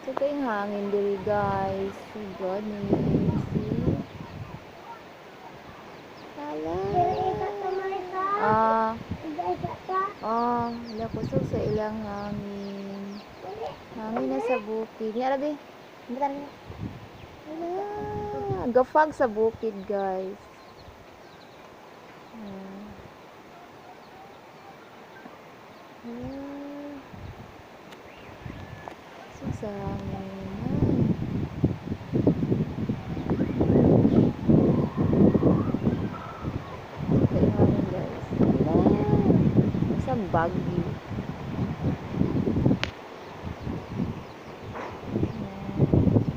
So kayong hangin diri guys. Oh goodness. See? Hala. Wala kusog sa ilang hangin. Hangin na sa bukid. Ni arabi. Hala. Gafag sa bukid guys. So sa hangin. Bagyo.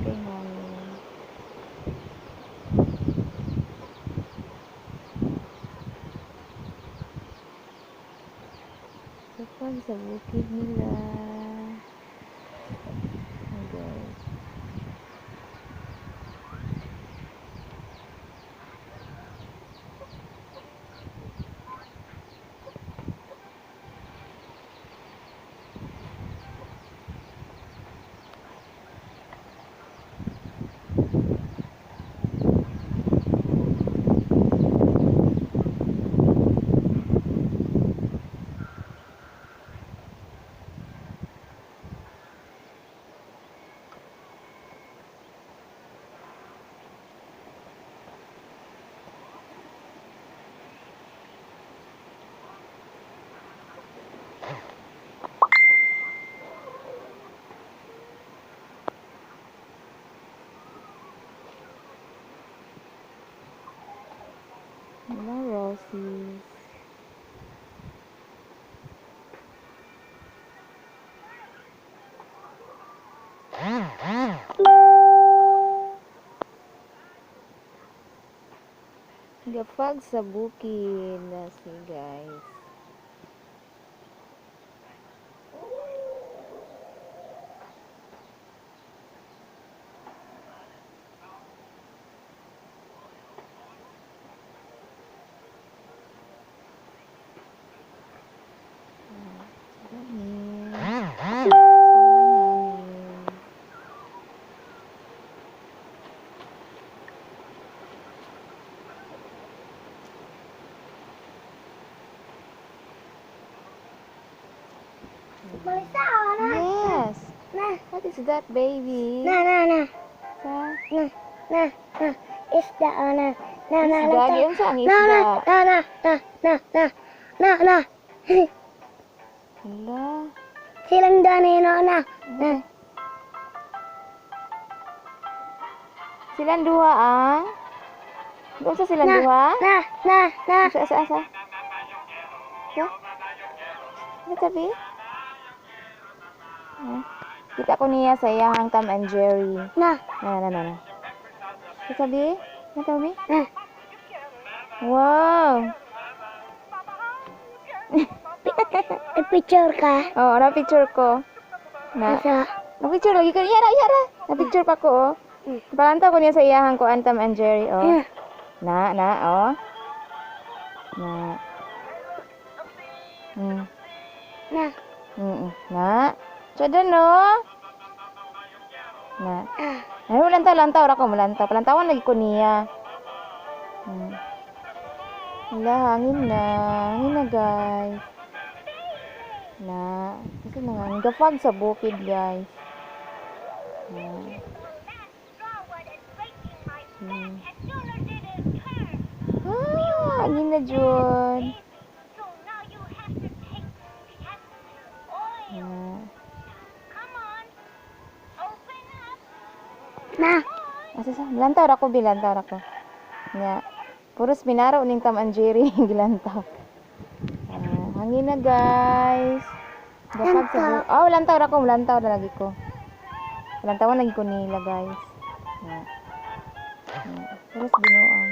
Kay hangin. Kapag sa bukid nila. Okay. Mga roses. Gafag sa bukid na si guys. Yes. What is that, baby? Isda, Isda, yun sa ang isda. Hala. Silang dani Silang duha ang? Doon sa silang duha? Asa? Ano sabi? Kita ko niya sa iyahang Tom and Jerry. Na. Ano sabi? Ano sabi? Wow. Picture ka? Oo, na-picture ko. Na-picture lagi ko. Yara. Na-picture pa ko, oh. Palantaw ko niya sa iyahang ko ang Tom and Jerry, oh. Oh. Sada no? Ano lantaw ra ko mulantaw. Palantawan lagi ko niya. Hala, hangin na guys. Kasi nang gafag sa bukid guys. Hangin na dyan. Lantaw ra ko. Nya. Puros binaro ning Tom and Jerry gilantaw. Hangin na guys. Gafag sa bukid. Oh, lantaw ra lagi ko. Lantawan lagi ko nila guys. Puros binuang.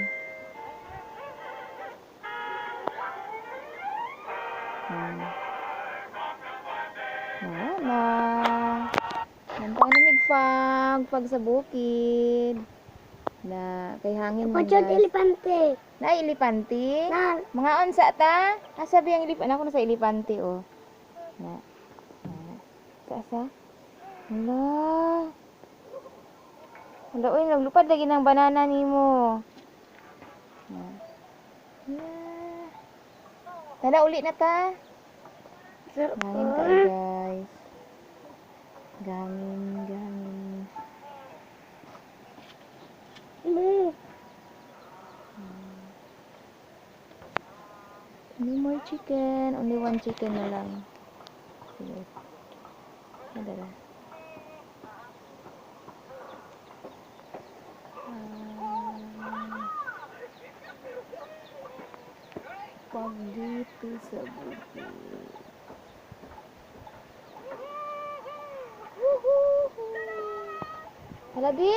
Lantaw na migfag sa bukid. Na kay hangin man guys. Elepante. Na elepante? Mga unsa ta? Sabi ang elepante ako na sa elepante, oh. Sa. Hala. Hala, uy, naglupad lagi ng banana nimo. Yeah. Tala, uli na ta. Gangin ka guys. Gangin. No more chicken. Only one chicken na lang. Sige. Madala. Pag dito sa bukid. Hala, di.